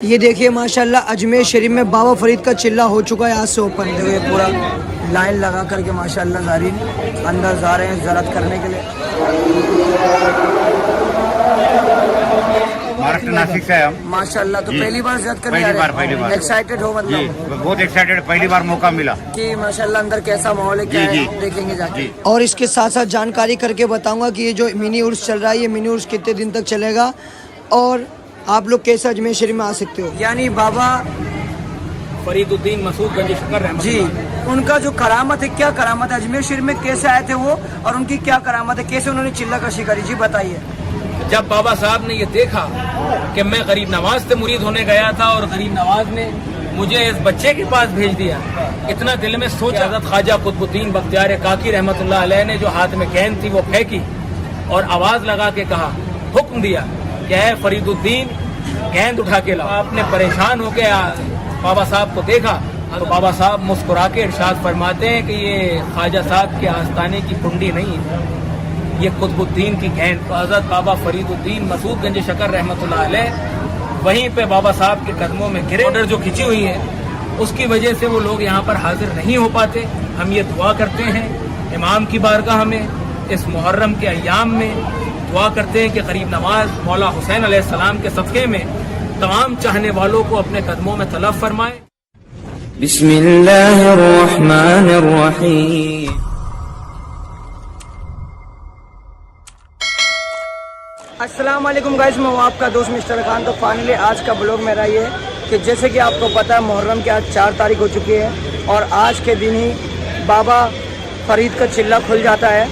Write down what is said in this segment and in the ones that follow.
ये देखिए माशाल्लाह अजमेर शरीफ में बाबा फरीद का चिल्ला हो चुका है आज से ओपन। देखो ये पूरा लाइन लगा करके माशाल्लाह ज़ारीन अंदर जा रहे हैं ज़ियारत करने के लिए। महाराष्ट्र नासिक से हम माशाल्लाह। तो पहली बार ज़ियारत करने पहली बार एक्साइटेड हो मतलब? बहुत एक्साइटेड, पहली बार मौका मिला कि माशाल्लाह अंदर कैसा माहौल है, क्या है देखेंगे जाके। और इसके साथ साथ जानकारी करके बताऊंगा कि ये जो मिनी उर्स चल रहा है ये मिनी उर्स कितने दिन तक चलेगा और आप लोग कैसे अजमेर शरीफ में आ सकते हो। यानी बाबा फरीदुद्दीन मसूद गंज शकर जी, उनका जो करामत है, क्या करामत है, अजमेर शरीफ में कैसे आए थे वो और उनकी क्या करामत है, कैसे उन्होंने चिल्ला कशी करी, जी बताइए। जब बाबा साहब ने ये देखा कि मैं गरीब नवाज से मुरीद होने गया था और गरीब नवाज ने मुझे इस बच्चे के पास भेज दिया, इतना दिल में सोचा। हज़रत ख्वाजा कुतुबुद्दीन बख्तियार काकी रहमतुल्लाह अलैह ने जो हाथ में गेंद थी वो फेंकी और आवाज लगा के कहा, हुक्म दिया कि है फरीदुद्दीन गेंद उठा के लाओ। आपने परेशान होकर बाबा साहब को देखा तो बाबा साहब मुस्कुरा के इरशाद फरमाते हैं कि ये ख्वाजा साहब के आस्ताने की कुंडी नहीं है, ये कुतुबुद्दीन की गेंद। तो हज़रत बाबा फरीदुद्दीन मसूद गंज शकर रहमतुल्लाह अलैह वहीं पे बाबा साहब के कदमों में गिरे। ऑर्डर जो खिंची हुई है उसकी वजह से वो लोग यहाँ पर हाजिर नहीं हो पाते। हम ये दुआ करते हैं इमाम की बारगाह में इस मुहर्रम के अय्याम में दुआ करते हैं कि गरीब नवाज मौला हुसैन अलैहिस्सलाम के सदक़े में तमाम चाहने वालों को अपने कदमों में तलब फरमाए। बिस्मिल्लाहिर्रहमानिर्रहीम। अस्सलाम वालेकुम गाइस, मैं हूँ आपका दोस्त मिस्टर खान। तो फाइनली आज का ब्लॉग मेरा ये है कि जैसे कि आपको पता है मुहर्रम के आज 4 तारीख हो चुकी है और आज के दिन ही बाबा फरीद का चिल्ला खुल जाता है।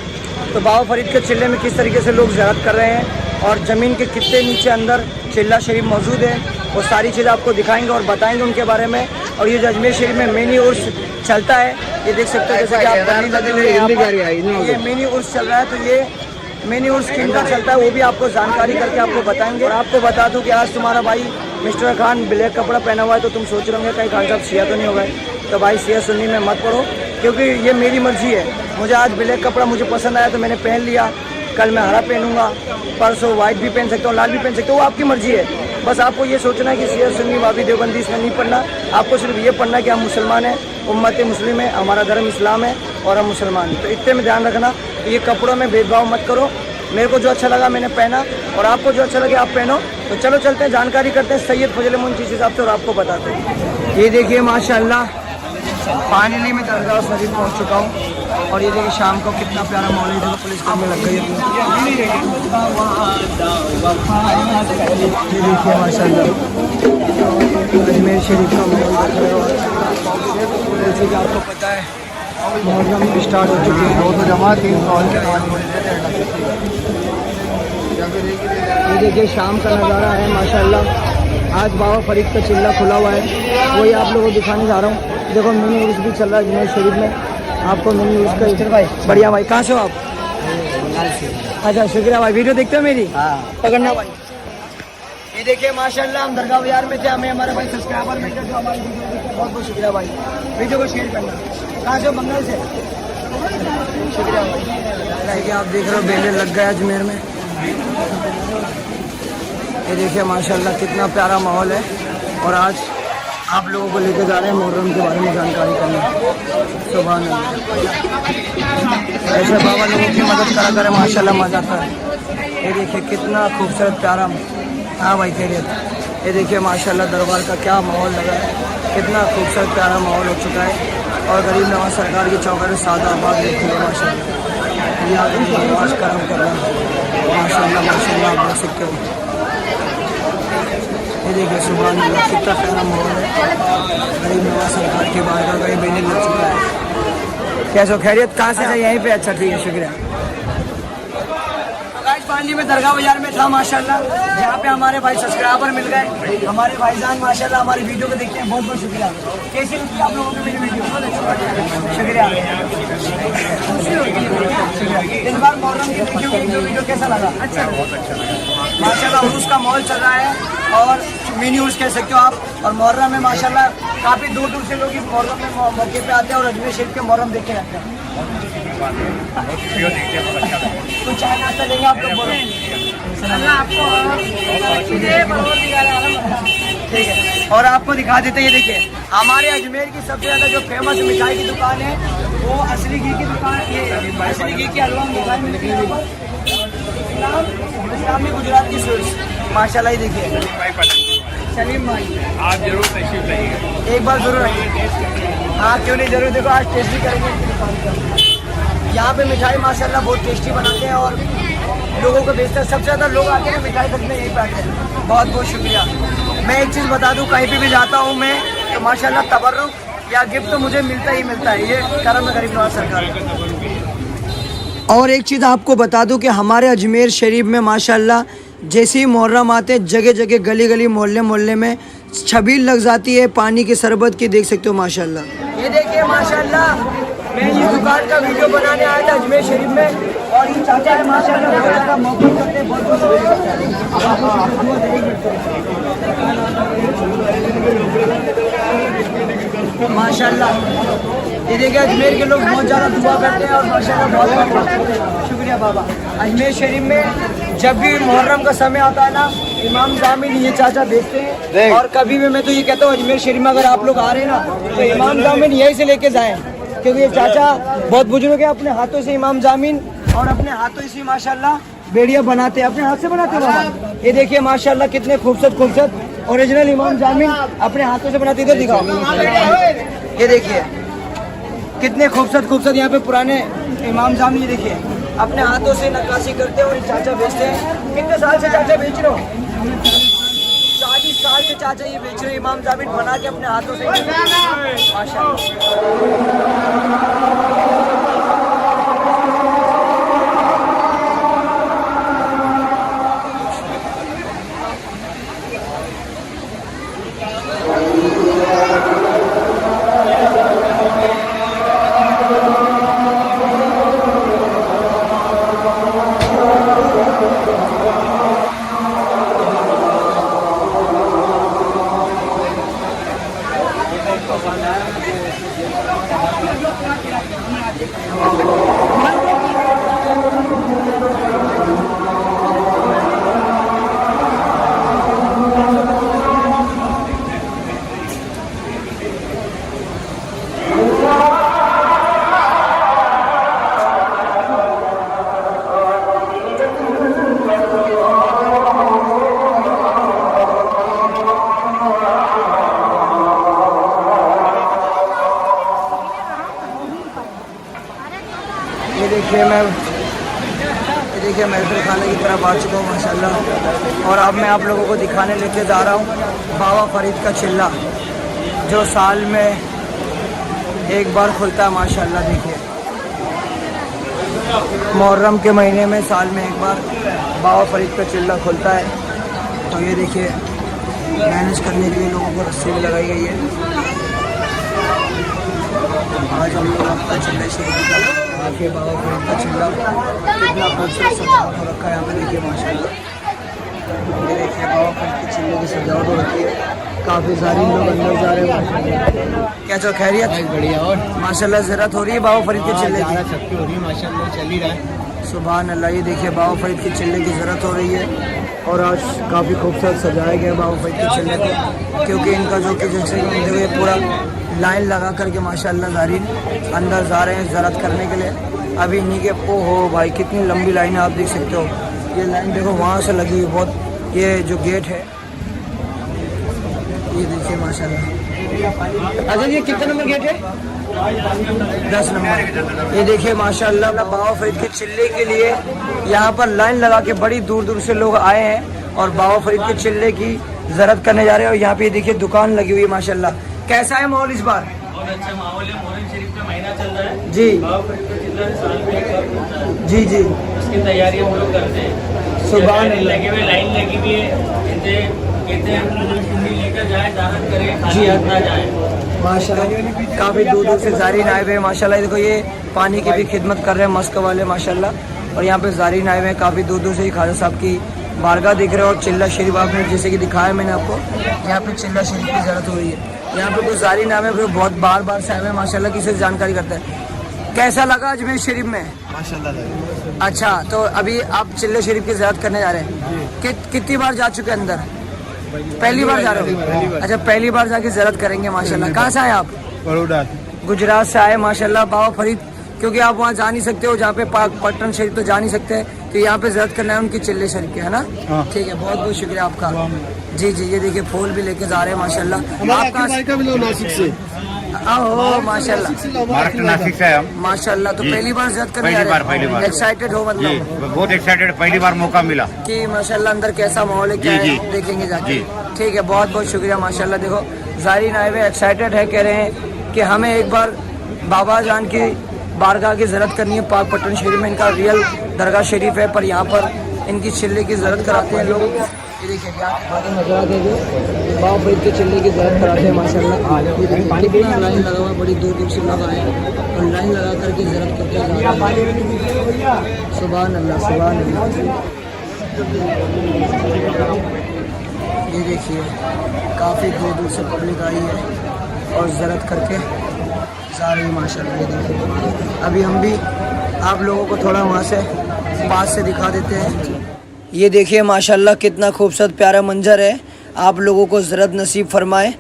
तो बाबा फरीद के चिल्ले में किस तरीके से लोग ज़ियारत कर रहे हैं और ज़मीन के कितने नीचे अंदर चिल्ला शरीफ मौजूद है वो सारी चीज़ें आपको दिखाएंगे और बताएंगे उनके बारे में। और ये जो अजमेर शरीफ में मिनी उर्स चलता है ये देख सकते हो, जैसे कि आप ये मिनी उर्स चल रहा है। तो ये मिनी उर्स किन का चलता है वो भी आपको जानकारी करके आपको बताएंगे। और आपको बता दूं कि आज तुम्हारा भाई मिस्टर खान ब्लैक कपड़ा पहना हुआ है तो तुम सोच रहे होंगे कहीं खान साहब सिया तो नहीं हो गए। तो भाई सिया सुन्नी में मत पड़ो, क्योंकि ये मेरी मर्जी है। मुझे आज ब्लैक कपड़ा मुझे पसंद आया तो मैंने पहन लिया, कल मैं हरा पहनूंगा, परसों वाइट भी पहन सकता हूँ, लाल भी पहन सकता हूँ, वो आपकी मर्जी है। बस आपको ये सोचना है कि सिया सुन्नी वाबी देवबंदी इसमें नहीं पढ़ना, आपको सिर्फ ये पढ़ना है कि हम मुसलमान हैं, उम्मत मुस्लिम है, हमारा धर्म इस्लाम है और हम मुसलमान हैं। तो इतने में ध्यान रखना, ये कपड़ों में भेदभाव मत करो। मेरे को जो अच्छा लगा मैंने पहना और आपको जो अच्छा लगे आप पहनो। तो चलो चलते हैं, जानकारी करते हैं सैयद फजल मुंशी हिसाब से और आपको बताते हैं। ये देखिए माशाल्लाह फाइनली मैं दरगाह शरीफ पहुंच चुका हूँ और ये देखिए शाम को कितना प्यारा माहौल है। देखो पुलिस काम में लग गई है। ये देखिए माशाल्लाह अजमेर शरीफ का माहौल देख रहे हो। जैसे कि आपको पता है मुहर्रम स्टार्ट हो चुकी है, तो जमात ये देखिए शाम का नज़ारा है माशाल्लाह। आज बाबा फरीद का चिल्ला खुला हुआ है, वही आप लोगों को दिखाने जा रहा हूँ। देखो मिनी उर्स भी चल रहा है अजमेर शरीफ में। आपको मिनी उर्स का भाई बढ़िया भाई, कहाँ से हो आप? अच्छा शुक्रिया भाई, वीडियो देखते हो मेरी? पकड़ना भाई। ये देखिए माशाल्लाह हम दरगाह बाजार में थे, हमें हमारे भाई सब्सक्राइबर मिल गए जो हमारी वीडियो देखते हैं, बहुत बहुत शुक्रिया भाई। वीडियो को शेयर करना। कहाँ से हो? बंगाल से। शुक्रिया भाई। आप देख रहे हो बेले लग गए अजमेर में। ये देखिए माशाल्लाह कितना प्यारा माहौल है और आज आप लोगों को लेकर जा रहे हैं मुहर्रम के बारे में जानकारी करने। सुभान अल्लाह, ऐसे बाबा लोगों की मदद करा करें माशाल्लाह मजा आता है। ये देखिए कितना खूबसूरत प्यारा। हाँ भाई खैरियत। ये देखिए माशाल्लाह दरबार का क्या माहौल लगा है, कितना खूबसूरत प्यारा माहौल हो चुका है। और गरीब नवाज सरकार की चौखट सादा आबाद देखते हैं माशाल्लाह। यहाँ नमाज करम कर रहे हैं माशाल्लाह माशाल्लाह, आप देख सकते हो। ये देखिए सुभान अल्लाह कितना प्यारा माहौल है। गरीब नवाज सरकार के बारगाह का ये बिल्डिंग लग चुका है। कैसे खैरियत? कहाँ से है? यहीं पे? अच्छा ठीक है, शुक्रिया। पानी में दरगाह बाजार में था माशाल्लाह, जहाँ पे हमारे भाई सब्सक्राइबर मिल गए, हमारे भाईजान माशाल्लाह हमारी वीडियो को देखते हैं, बहुत बहुत शुक्रिया। कैसी लगी आप लोगों को मेरी वीडियो? शुक्रिया। इस बार मुहर्रम की वीडियो कैसा लगा? अच्छा, बहुत अच्छा माशाल्लाह। उर्स का माहौल चल रहा है और मिनी उर्स कह सकते हो आप। और मुहर्रम में माशाल्लाह काफ़ी दूर दूर से लोग इस मुहर्रम में मौके पे आते हैं और अजमेर शरीफ के मुहर्रम देख के जाते हैं। तो चाय नाश्ता देंगे आप लोग? बोलो। ठीक है। और आपको दिखा देते हैं, ये देखिए हमारे अजमेर की सबसे ज़्यादा जो फेमस मिठाई की दुकान है वो असली घी की दुकान, ये असली घी की हलवा मिठाई मिलती है। इस्लामी गुजरात की स्वीट्स माशाल्लाह। ही देखिए सलीम भाई, आप जरूर तशरीफ लाइएगा, एक बार जरूर आइए। हाँ क्यों नहीं, जरूर। देखो आज टेस्टी करेंगे इनकी दुकान पर। यहाँ पे मिठाई माशाल्लाह बहुत टेस्टी बनाते हैं और लोगों को बेचते हैं। सबसे ज़्यादा लोग आते हैं मिठाई खरीदने, यही पे आते हैं। बहुत बहुत शुक्रिया। मैं एक चीज़ बता दूँ, कहीं भी जाता हूँ मैं तो माशाल्लाह तबर्रुक या गिफ्ट तो मुझे मिलता ही मिलता है। ये करम गरीब नवाज सरकार। और एक चीज़ आपको बता दूं कि हमारे अजमेर शरीफ में माशाल्लाह जैसे ही मुहर्रम आते जगह जगह गली गली मोहल्ले मोहल्ले में छबील लग जाती है पानी की शरबत की, देख सकते हो माशाल्लाह। ये देखिए माशाल्लाह, मैं ये दुकान का वीडियो बनाने आया था अजमेर शरीफ में और ये चाचा है माशाल्लाह बहुत ज़्यादा मोहब्बत करते हैं, बहुत माशाल्लाह। ये देखिए अजमेर के लोग बहुत ज़्यादा दुआ करते हैं और माशाल्लाह बहुत शुक्रिया बाबा। अजमेर शरीफ में जब भी मुहर्रम का समय आता है ना, इमाम जामिन ये चाचा देखते हैं। और कभी भी मैं तो ये कहता हूँ अजमेर शरीफ में अगर आप लोग आ रहे हैं ना तो इमाम जामिन यहीं से लेके जाएं, क्योंकि ये चाचा बहुत बुजुर्ग है। अपने हाथों से इमाम जामिन और अपने हाथों से माशाल्लाह बेड़िया बनाते हैं, अपने हाथ से बनाते हैं बाबा। ये देखिए माशाल्लाह कितने खूबसूरत खूबसूरत ओरिजिनल इमाम जामिन अपने हाथों से बनाते। इधर दिखाओ, ये देखिए कितने खूबसूरत खूबसूरत यहाँ पे पुराने इमाम जामिन, ये देखिए अपने हाथों से नक्काशी करते हैं और चाचा बेचते हैं। कितने साल से चाचा बेच रहे हो? 40 साल से चाचा ये बेच रहे हैं, इमाम जामिन बना के अपने हाथों से माशाल्लाह। देखिए मैं फिर खाने की तरफ आ चुका हूँ माशाल्लाह। और अब मैं आप लोगों को दिखाने लेके जा रहा हूँ बाबा फरीद का चिल्ला, जो साल में एक बार खुलता है माशाल्लाह। देखिए मुहर्रम के महीने में साल में एक बार बाबा फरीद का चिल्ला खुलता है। तो ये देखिए मैनेज करने के लिए लोगों को रस्सी भी लगाई गई है। आज हम लोग आपका चिल्ला शेर आके बाबा फरीद का चिल्ला कितना खूबसूरत सजावट हो रखा है यहाँ पे। देखिए माशाल्लाह, ये देखिए बाबा फरीद के चिल्ले की सजावट हो रखी है। काफ़ी सारे लोग अंदर जा रहे हैं माशाल्लाह। क्या चो खैरियत? बढ़िया। और माशाल्लाह ज़रूरत हो रही है बाबा फरीद के चिल्ले की, शक्ति हो रही है माशाल्लाह, चल ही रहा है। सुभान अल्लाह। ये देखिए बाबा फरीद के चिल्ले की ज़रूरत हो रही है और आज काफ़ी खूबसूरत सजाया गया बाबा फरीद के चिल्ले को, क्योंकि इनका जो कि जैसे देखो ये पूरा लाइन लगा करके माशाल्लाह ज़ारीन अंदर जा रहे हैं ज़रात करने के लिए। अभी इन्हीं के हो भाई कितनी लंबी लाइन है, आप देख सकते हो। ये लाइन देखो वहाँ से लगी हुई बहुत। ये जो गेट है ये देखिए माशाल्लाह। अच्छा ये कितने नंबर गेट है? 10 नंबर। ये देखिए माशाल्लाह बाबा फरीद के चिल्ले के लिए यहाँ पर लाइन लगा के बड़ी दूर दूर से लोग आए हैं और बाबा फरीद के चिल्ले की ज़रात करने जा रहे हैं। और यहाँ पे देखिए दुकान लगी हुई है माशाल्लाह। कैसा है माहौल इस बार? बहुत अच्छा माहौल है। मुहर्रम शरीफ का महीना चल रहा है जी बाबा फरीद का चिल्ला साल में एक बार खुलता है। जी जी, उसकी तैयारी हम लोग करते हैं। सुभान अल्लाह। लगे हुए लाइन लगी हुई है, कहते हैं हम लोग चुन्नी लेकर जाए, दारत करें, जी। खाली हाथ ना जाए। माशाल्लाह काफ़ी दूर दूर से ज़ारीन आए हुए हैं माशाल्लाह। देखो ये पानी की भी खिदमत कर रहे हैं मस्क वाले माशाल्लाह। और यहाँ पे ज़ारीन आए हुए हैं काफ़ी दूर दूर से। ख्वाजा साहब की बारगाह दिख रहे हो और चिल्ला शरीफ आपने जैसे कि दिखाया मैंने आपको, यहाँ पे चिल्ला शरीफ की ज़रूरत हो रही है। यहाँ पे कुछ ज़ारीन आए हुए बहुत बार बार से आए हुए माशाल्लाह, किसी से जानकारी करते हैं। कैसा लगा अजमेर शरीफ में? माशाल्लाह। अच्छा तो अभी आप चिल्ले शरीफ की ज़ियारत करने जा रहे हैं, कितनी बार जा चुके हैं अंदर? पहली बार जा रहे हो? अच्छा, पहली बार जाके ज़ियारत करेंगे माशाल्लाह। कहाँ से आए आप? बड़ौदा। गुजरात से आए माशाल्लाह। बाबा फरीद, क्योंकि आप वहाँ जा नहीं सकते हो, जहाँ पे पटन शरीफ तो जा नहीं सकते, तो यहाँ पे ज़ियारत करना है उनकी चिल्ले शरीफ के, है ना? ठीक है, बहुत बहुत शुक्रिया आपका। जी जी, ये देखिए फूल भी लेके जा रहे हैं माशाल्लाह। आपका नासिक से। ओह माशाल्लाह, महाराष्ट्र नासिक से है हम। माशाल्लाह। तो जी। पहली बार ज़ियारत करने पहली आ रहे बार, पहली बार। एक्साइटेड हो जी, मतलब बहुत एक्साइटेड, पहली बार मौका मिला। कि माशाल्लाह अंदर कैसा माहौल है, क्या जी, है, जी। देखेंगे जाके। जी। ठीक है, बहुत बहुत शुक्रिया माशाल्लाह। देखो ज़ायरीन आए हुए एक्साइटेड है, कह रहे हैं कि हमें एक बार बाबा जान की बारगाह की ज़ियारत करनी है। पाक पट्टन शरीफ में इनका रियल दरगाह शरीफ है, पर यहाँ पर इनकी चिल्ले की ज़ियारत कराते हैं लोगों को। ये देखिए क्या नजरा देंगे, बाबा फरीद के चिल्ले की ज़ियारत कराते हैं माशाल्लाह। पानी कितना लाइन लगा हुआ है, बड़ी दूर दूर से लोग आए हैं और लाइन लगा करके ज़ियारत करते हैं। सुभान अल्लाह, सुभान अल्लाह। ये देखिए काफ़ी दूर दूर से पब्लिक आई है और ज़ियारत करके जा रही है माशाल्लाह। ये देखिए अभी हम भी आप लोगों को थोड़ा वहाँ से पास से दिखा देते हैं। ये देखिए माशाल्लाह कितना खूबसूरत प्यारा मंजर है, आप लोगों को ज़ियारत नसीब फरमाए।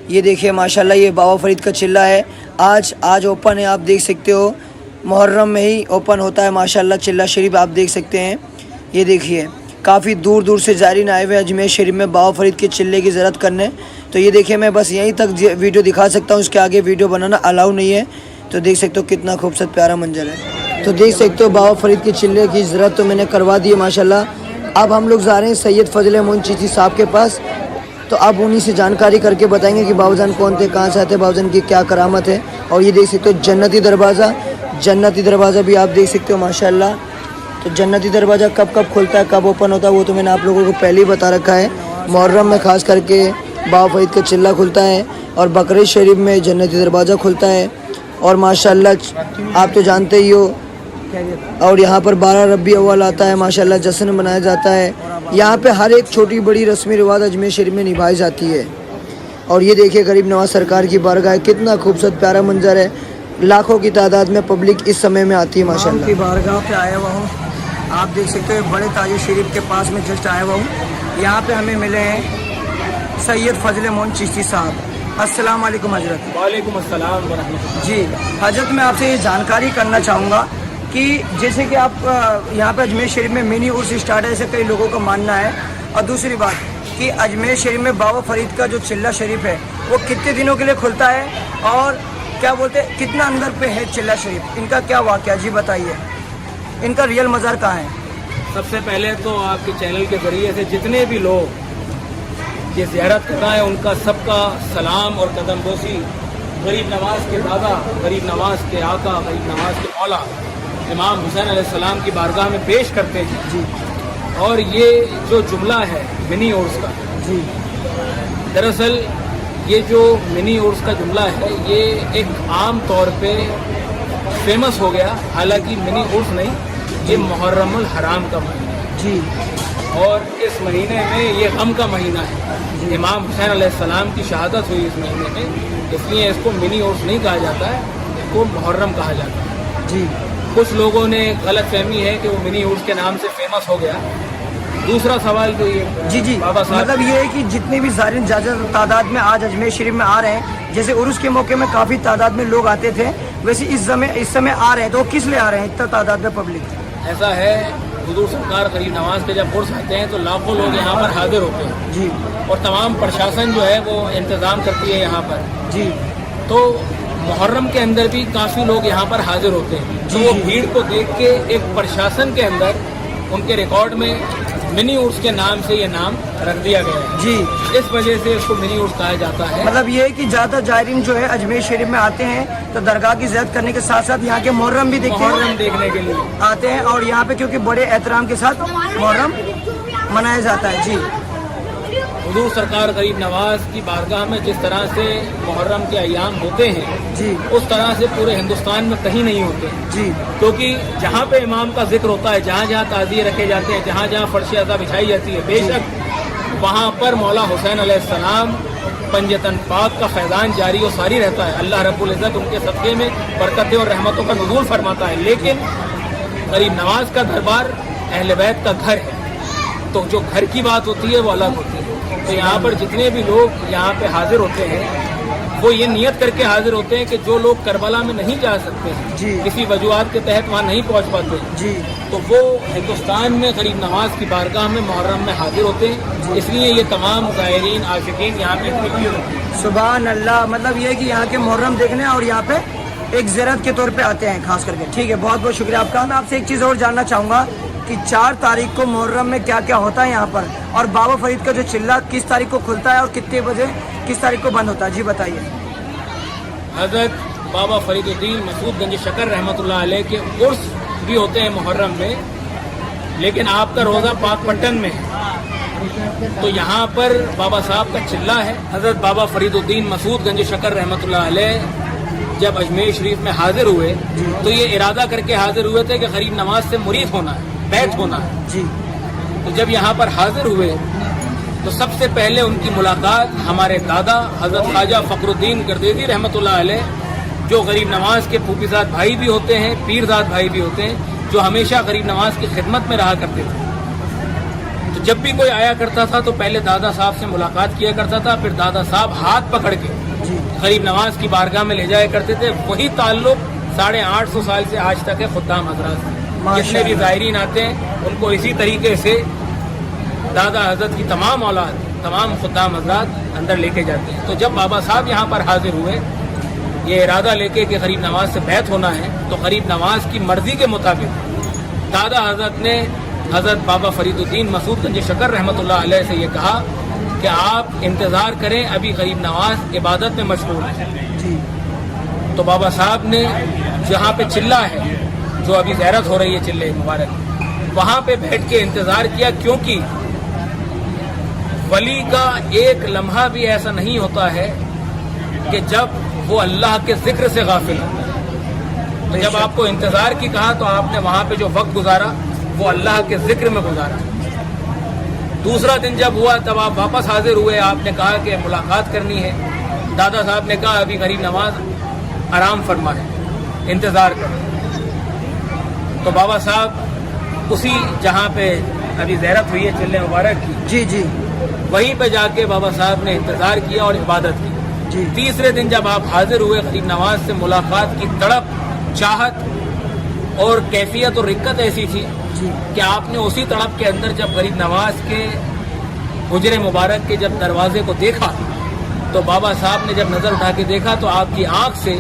ये देखिए माशाल्लाह, ये बाबा फरीद का चिल्ला है। आज ओपन है, आप देख सकते हो, मुहर्रम में ही ओपन होता है माशाल्लाह चिल्ला शरीफ, आप देख सकते हैं। ये देखिए काफ़ी दूर दूर से ज़ायरीन आए हुए अजमेर शरीफ में बाबा फरीद के चिल्ले की ज़ियारत करने। तो ये देखिए मैं बस यहीं तक वीडियो दिखा सकता हूँ, उसके आगे वीडियो बनाना अलाउ नहीं है। तो देख सकते हो कितना खूबसूरत प्यारा मंजर है। तो देख सकते हो बाबा फरीद के चिल्ले की ज़ियारत तो मैंने करवा दी है माशाल्लाह। अब हम लोग जा रहे हैं सैयद फजल मोइन चिश्ती साहब के पास, तो अब उन्हीं से जानकारी करके बताएंगे कि बाबूजान कौन थे, कहाँ से आते, बाबूजान की क्या करामत है। और ये देख सकते हो जन्नती दरवाज़ा भी आप देख सकते हो माशाल्लाह। तो जन्नती दरवाज़ा कब कब खुलता है, कब ओपन होता है, वो तो मैंने आप लोगों को पहले ही बता रखा है। मुहर्रम में ख़ास करके बाबा फरीद का चिल्ला खुलता है और बकरीद शरीफ में जन्नती दरवाज़ा खुलता है। और माशाल्लाह आप तो जानते ही हो, और यहाँ पर 12 रबी अव्वल आता है माशाल्लाह, जश्न मनाया जाता है। यहाँ पे हर एक छोटी बड़ी रस्मी रिवाज अजमेर शरीफ में निभाई जाती है। और ये देखिए गरीब नवाज सरकार की बारगाह, कितना खूबसूरत प्यारा मंजर है। लाखों की तादाद में पब्लिक इस समय में आती है माशाल्लाह। की बारगाह पे आया हुआ हूँ, आप देख सकते हो बड़े ताज शरीफ के पास में जस्ट आया हुआ हूँ। यहाँ पे हमें मिले हैं सैयद फजल मोइन चिश्ती साहब। अस्सलाम वालेकुम हजरत। वालेकुम अस्सलाम व रहमतुल्लाह। जी हजरत, मैं आपसे ये जानकारी करना चाहूँगा कि जैसे कि आप यहाँ पे अजमेर शरीफ में मिनी उर्स स्टार्ट है, ऐसे कई लोगों का मानना है। और दूसरी बात कि अजमेर शरीफ में बाबा फरीद का जो चिल्ला शरीफ है वो कितने दिनों के लिए खुलता है, और क्या बोलते हैं कितना अंदर पे है चिल्ला शरीफ, इनका क्या वाक़या, जी बताइए, इनका रियल मज़ार कहाँ है? सबसे पहले तो आपके चैनल के ज़रिए से जितने भी लोग ये ज़ियारत कर रहे हैं उनका सबका सलाम और कदमबोसी गरीब नवाज के दादा, गरीब नवाज के आका, गरीब नवाज के मौला इमाम हुसैन अलैहिस्सलाम की बारगाह में पेश करते हैं जी। और ये जो जुमला है मिनी उर्स का जी, दरअसल ये जो मिनी उर्स का जुमला है ये एक आम तौर पे फेमस हो गया, हालांकि मिनी उर्स नहीं, ये मुहर्रमुल हराम का महीना है जी। और इस महीने में ये गम का महीना है, इमाम हुसैन अलैहिस्सलाम की शहादत हुई इस महीने में, इसलिए इसको मिनी उर्स नहीं कहा जाता है, इसको मुहर्रम कहा जाता है जी। कुछ लोगों ने गलत फहमी है कि वो मिनी उर्स के नाम से फेमस हो गया। दूसरा सवाल तो ये जी जी बाबा साहब, मतलब ये है कि जितने भी ज़ायरीन ज़्यादा तादाद में आज अजमेर शरीफ में आ रहे हैं, जैसे उर्स के मौके में काफ़ी तादाद में लोग आते थे, वैसे इस समय आ रहे हैं, तो वो किस लिए आ रहे हैं इतना तादाद में पब्लिक? ऐसा है, हुजूर सरकार गरीब नवाज के जब उर्स आते हैं तो लाखों लोग यहाँ पर हाजिर होते हैं जी, और तमाम प्रशासन जो है वो इंतज़ाम करती है यहाँ पर जी। तो मुहर्रम के अंदर भी काफ़ी लोग यहाँ पर हाजिर होते हैं। तो जी, वो जी। भीड़ को देख के एक प्रशासन के अंदर उनके रिकॉर्ड में मिनी उर्स के नाम से ये नाम रख दिया गया है जी। इस वजह से इसको मिनी उर्स कहा जाता है। मतलब ये है कि ज़्यादा ज़ायरीन जो है अजमेर शरीफ में आते हैं तो दरगाह की ज़ियारत करने के साथ साथ यहाँ के मुहर्रम भी देखते मुहर्रम हैं, देखने के लिए आते हैं। और यहाँ पे क्योंकि बड़े एहतराम के साथ मुहर्रम मनाया जाता है जी। हुजूर सरकार गरीब नवाज की बारगाह में जिस तरह से मुहर्रम के अय्याम होते हैं जी उस तरह से पूरे हिंदुस्तान में कहीं नहीं होते जी। क्योंकि जहाँ पे इमाम का जिक्र होता है, जहाँ जहाँ ताज़िये रखे जाते हैं, जहाँ जहाँ फर्श अज़ा बिछाई जाती है, बेशक वहाँ पर मौला हुसैन अलैहिस्सलाम पंजतन पाक का फैज़ान जारी और सारी रहता है। अल्लाह रब्बुल इज़्ज़त उनके सदक़े में बरकतें और रहमतों का नुज़ूल फरमाता है। लेकिन गरीब नवाज का दरबार अहले बैत का घर है, तो जो घर की बात होती है वो अलग होती है। तो यहाँ पर जितने भी लोग यहाँ पे हाजिर होते हैं वो ये नियत करके हाजिर होते हैं कि जो लोग करबला में नहीं जा सकते हैं, जी। किसी वजूहात के तहत वहाँ नहीं पहुँच पाते, जी तो वो हिंदुस्तान में गरीब नवाज की बारगाह में मुहर्रम में हाजिर होते हैं। इसलिए ये तमाम ज़ायरीन आशिकीन यहाँ पे इतनी भीड़ होती है। सुभान अल्लाह। मतलब ये है कि यहाँ के मुहर्रम देखने और यहाँ पे एक ज़ियारत के तौर पे आते हैं खास करके। ठीक है, बहुत बहुत शुक्रिया आपका। मैं आपसे एक चीज़ और जानना चाहूँगा कि 4 तारीख को मुहर्रम में क्या क्या होता है यहाँ पर, और बाबा फरीद का जो चिल्ला किस तारीख को खुलता है और कितने बजे किस तारीख को बंद होता है, जी बताइए। हज़रत बाबा फरीदुद्दीन मसूद गंज शकर रहमतुल्लाह अलैह के उर्स भी होते हैं मुहर्रम में, लेकिन आपका रोज़ा पाकपट्टन में है, तो यहाँ पर बाबा साहब का चिल्ला है। हज़रत बाबा फरीदुद्दीन मसूद गंज शकर रहमतुल्लाह अलैह जब अजमेर शरीफ में हाजिर हुए तो ये इरादा करके हाजिर हुए थे कि गरीब नवाज से मुरीद होना है, बैत होना है। जी तो जब यहाँ पर हाजिर हुए तो सबसे पहले उनकी मुलाकात हमारे दादा हज़रत ख्वाजा फ़खरुद्दीन गर्देज़ी रहमतुल्लाह अलैह, जो गरीब नवाज के फूफीज़ाद भाई भी होते हैं, पीरज़ाद भाई भी होते हैं, जो हमेशा गरीब नवाज की खिदमत में रहा करते थे। तो जब भी कोई आया करता था तो पहले दादा साहब से मुलाकात किया करता था, फिर दादा साहब हाथ पकड़ के गरीब नवाज की बारगाह में ले जाया करते थे। वही ताल्लुक 850 साल से आज तक है खुद्दाम हज़रात से। जितने भी ज़ायरीन आते हैं उनको इसी तरीके से दादा हज़रत की तमाम औलाद, तमाम खुद्दाम हज़रात अंदर लेके जाते हैं। तो जब बाबा साहब यहाँ पर हाजिर हुए ये इरादा लेके कि गरीब नवाज से बैत होना है, तो गरीब नवाज की मर्जी के मुताबिक दादा हज़रत ने हज़रत बाबा फरीदुद्दीन मसूद गंज शकर रहमतुल्लाह अलैह से ये कहा कि आप इंतज़ार करें, अभी गरीब नवाज इबादत में मशगूल है। जी तो बाबा साहब ने जहाँ पे चिल्ला है, जो अभी ज़ियारत हो रही है चिल्ले मुबारक, वहाँ पे बैठ के इंतज़ार किया, क्योंकि वली का एक लम्हा भी ऐसा नहीं होता है कि जब वो अल्लाह के जिक्र से गाफिल हो। तो जब आपको इंतज़ार की कहा तो आपने वहाँ पे जो वक्त गुजारा वो अल्लाह के जिक्र में गुजारा। दूसरा दिन जब हुआ तब आप वापस हाजिर हुए, आपने कहा कि मुलाकात करनी है। दादा साहब ने कहा अभी गरीब नवाज आराम फरमा है, इंतज़ार करें। तो बाबा साहब उसी जहाँ पे अभी ज़ियारत हुई है चिल्ले मुबारक की, जी जी वहीं पे जाके बाबा साहब ने इंतज़ार किया और इबादत की। जी तीसरे दिन जब आप हाजिर हुए, गरीब नवाज से मुलाकात की तड़प, चाहत और कैफियत और रिक्कत ऐसी थी जी कि आपने उसी तड़प के अंदर जब गरीब नवाज के हुजरे मुबारक के जब दरवाजे को देखा तो बाबा साहब ने जब नज़र उठा के देखा तो आपकी आंख से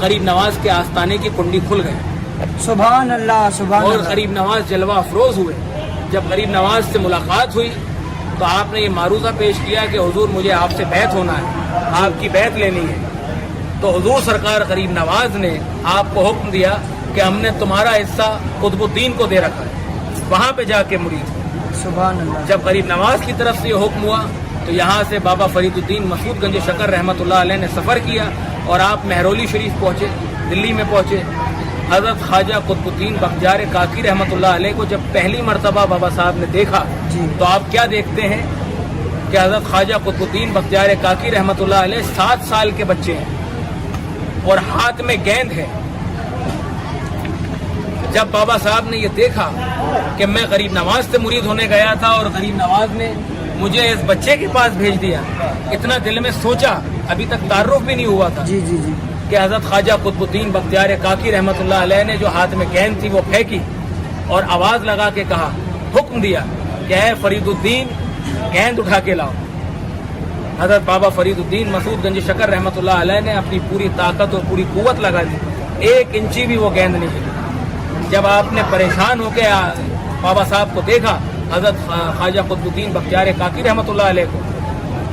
गरीब नवाज के आस्ताने की कुंडी खुल गई। सुभान अल्लाह सुभान और अल्लाह। गरीब नवाज जलवा अफरोज हुए। जब गरीब नवाज से मुलाकात हुई तो आपने ये मारूजा पेश किया कि हुजूर मुझे आपसे बैत होना है, आपकी बैत लेनी है। तो हुजूर सरकार गरीब नवाज ने आपको हुक्म दिया कि हमने तुम्हारा हिस्सा कुतुबुद्दीन को दे रखा है, वहाँ पे जाके मुरीद। सुभान अल्लाह। जब गरीब नवाज की तरफ से ये हुक्म हुआ तो यहाँ से बाबा फरीदुद्दीन मसूद गंज शकर रहमतुल्लाह अलैह ने सफ़र किया और आप महरौली शरीफ पहुँचे, दिल्ली में पहुँचे। हज़रत ख्वाजा कुतुबुद्दीन बख्तियार काकी रहमतुल्लाह अलैह को जब पहली मरतबा बाबा साहब ने देखा जी। तो आप क्या देखते हैं कि हज़रत ख्वाजा कुतुबुद्दीन बख्तियार काकी रहमतुल्लाह अलैह 7 साल के बच्चे हैं और हाथ में गेंद है। जब बाबा साहब ने ये देखा कि मैं गरीब नवाज से मुरीद होने गया था और गरीब नवाज ने मुझे इस बच्चे के पास भेज दिया, इतना दिल में सोचा, अभी तक तारुफ भी नहीं हुआ था जी जी जी कि हज़रत ख्वाजा कुतुबुद्दीन बख्तियार काकी रहमतुल्लाह अलैह ने जो हाथ में गेंद थी वो फेंकी और आवाज़ लगा के कहा, हुक्म दिया कि है फरीदुद्दीन गेंद उठा के लाओ। हज़रत बाबा फरीदुद्दीन मसूद गंज शकर रहमतुल्लाह अलैह ने अपनी पूरी ताकत और पूरी कुव्वत लगा दी, 1 इंची भी वो गेंद नहीं हिली। जब आपने परेशान होकर बाबा साहब को देखा, हज़रत ख्वाजा कुतुबुद्दीन बख्तियार काकी रहमतुल्लाह अलैह को,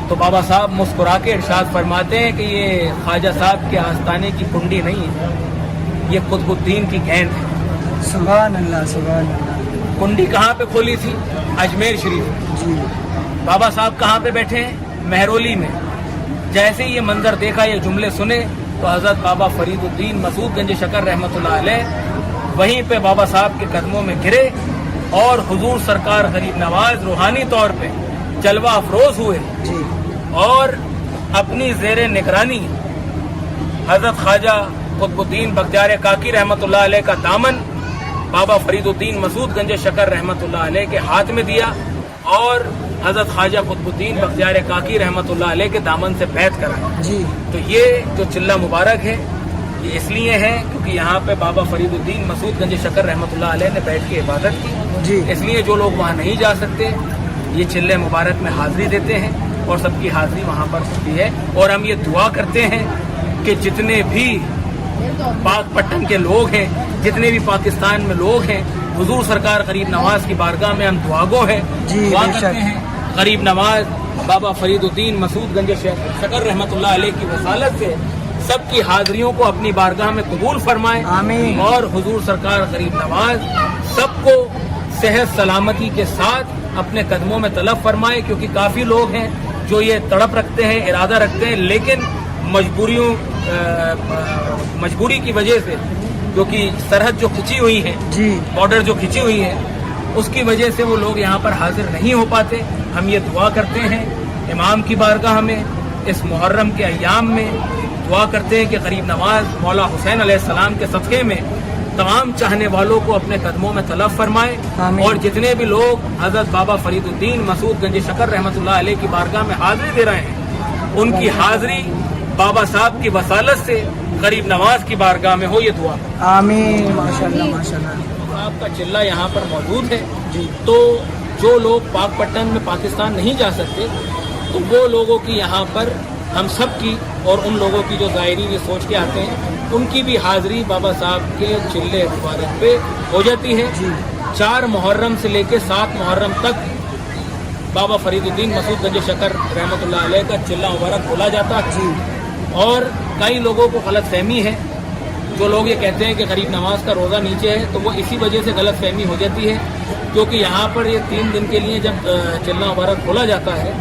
तो बाबा साहब मुस्कुरा के इरशाद फरमाते हैं कि ये ख्वाजा साहब के आस्ताने की कुंडी नहीं है, ये कुतुबुद्दीन की गेंद है। सुभान अल्लाह सुभान अल्लाह। कुंडी कहाँ पे खोली थी? अजमेर शरीफ। जी बाबा साहब कहाँ पे बैठे हैं? महरौली में। जैसे ही ये मंजर देखा, ये जुमले सुने, तो हज़रत बाबा फरीदुद्दीन मसूद गंज शकर रहमतुल्लाह अलैह वहीं पे बाबा साहब के कदमों में गिरे और हुजूर सरकार गरीब नवाज रूहानी तौर पे जलवा अफरोज हुए जी और अपनी ज़ेरे निगरानी हज़रत ख्वाजा कुतुबुद्दीन बख्तियार काकी रहमतुल्लाह अलैह का दामन बाबा फरीदुद्दीन मसूद गंज शकर रहमतुल्लाह अलैह के हाथ में दिया और हजरत ख्वाजा कुतुबुद्दीन बख्तियार काकी रहमतुल्लाह अलैह के दामन से बैत करा। जी तो ये जो चिल्ला मुबारक है ये इसलिए है क्योंकि यहाँ पे बाबा फरीदुद्दीन मसूद गंज शकर रहमतुल्लाह अलैह ने बैठ के इबादत की। जी इसलिए जो लोग वहाँ नहीं जा सकते ये चिल्ले मुबारक में हाजिरी देते हैं और सबकी हाजिरी वहाँ पर होती है। और हम ये दुआ करते हैं कि जितने भी पाकपट्टन के लोग हैं, जितने भी पाकिस्तान में लोग हैं, हुजूर सरकार गरीब नवाज की बारगाह में हम दुआगो है, जी, दुआ बेशक। करते हैं गरीब नवाज बाबा फरीदुद्दीन मसूद गंज शकर रहमतुल्लाह अलैह की वसालत से सबकी हाजिरियों को अपनी बारगाह में कबूल फरमाए। आमीन। और हुजूर सरकार गरीब नवाज सबको सेहत सलामती के साथ अपने कदमों में तलब फरमाए, क्योंकि काफ़ी लोग हैं जो ये तड़प रखते हैं, इरादा रखते हैं, लेकिन मजबूरी की वजह से, क्योंकि सरहद जो खिंची हुई है, जी बॉर्डर जो खिंची हुई है, उसकी वजह से वो लोग यहाँ पर हाजिर नहीं हो पाते। हम ये दुआ करते हैं इमाम की बारगाह में इस मुहर्रम के अय्याम में दुआ करते हैं कि गरीब नवाज मौला हुसैन अलैहिस्सलाम के सदक़े में तमाम चाहने वालों को अपने कदमों में तलब फरमाए। आमीन। और जितने भी लोग हजरत बाबा फरीदुद्दीन मसूद गंज शकर रहमतुल्लाह अलैह की बारगाह में हाजिरी दे रहे हैं, उनकी हाजिरी बाबा साहब की वसालत से गरीब नवाज की बारगाह में हो, ये दुआ। आमीन। माशाल्लाह माशाल्लाह। आपका चिल्ला यहाँ पर मौजूद है। जी तो जो लोग पाकपट्टन में पाकिस्तान नहीं जा सकते, तो वो लोगों की यहाँ पर हम सब की और उन लोगों की जो ज़ायरीन ये सोच के आते हैं, उनकी भी हाजिरी बाबा साहब के चिल्ले मुबारक पे हो जाती है। जी 4 मुहर्रम से लेकर 7 मुहर्रम तक बाबा फरीदुद्दीन मसूद गंज शकर रहमतुल्लाह अलैह का चिल्ला मुबारक खोला जाता है। जी और कई लोगों को गलत फहमी है, जो लोग ये कहते हैं कि गरीब नवाज का रोज़ा नीचे है, तो वो इसी वजह से गलत फहमी हो जाती है, क्योंकि यहाँ पर ये 3 दिन के लिए जब चिल्ला मुबारक खोला जाता है,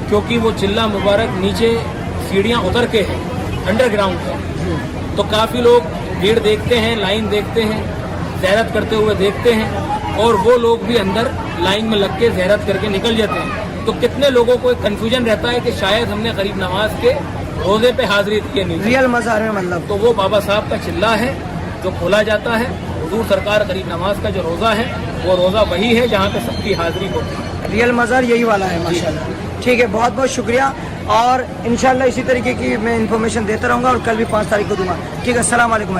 क्योंकि वो चिल्ला मुबारक नीचे सीढ़ियाँ उतर के है, अंडरग्राउंड है, तो काफ़ी लोग भीड़ देखते हैं, लाइन देखते हैं, ज़ियारत करते हुए देखते हैं, और वो लोग भी अंदर लाइन में लग के ज़ियारत करके निकल जाते हैं। तो कितने लोगों को एक कन्फ्यूजन रहता है कि शायद हमने गरीब नवाज के रोज़े पे हाजिरी दी नहीं, रियल मज़ार में मतलब। तो वो बाबा साहब का चिल्ला है जो खोला जाता है। हुजूर सरकार गरीब नवाज का जो रोज़ा है वो रोज़ा वही है जहाँ पे सबकी हाजिरी होती है। रियल मज़ार यही वाला है माशाल्लाह। ठीक है, बहुत बहुत शुक्रिया, और इंशाल्लाह इसी तरीके की मैं इन्फॉर्मेशन देता रहूँगा और कल भी 5 तारीख को दूंगा। ठीक है, अस्सलाम वालेकुम।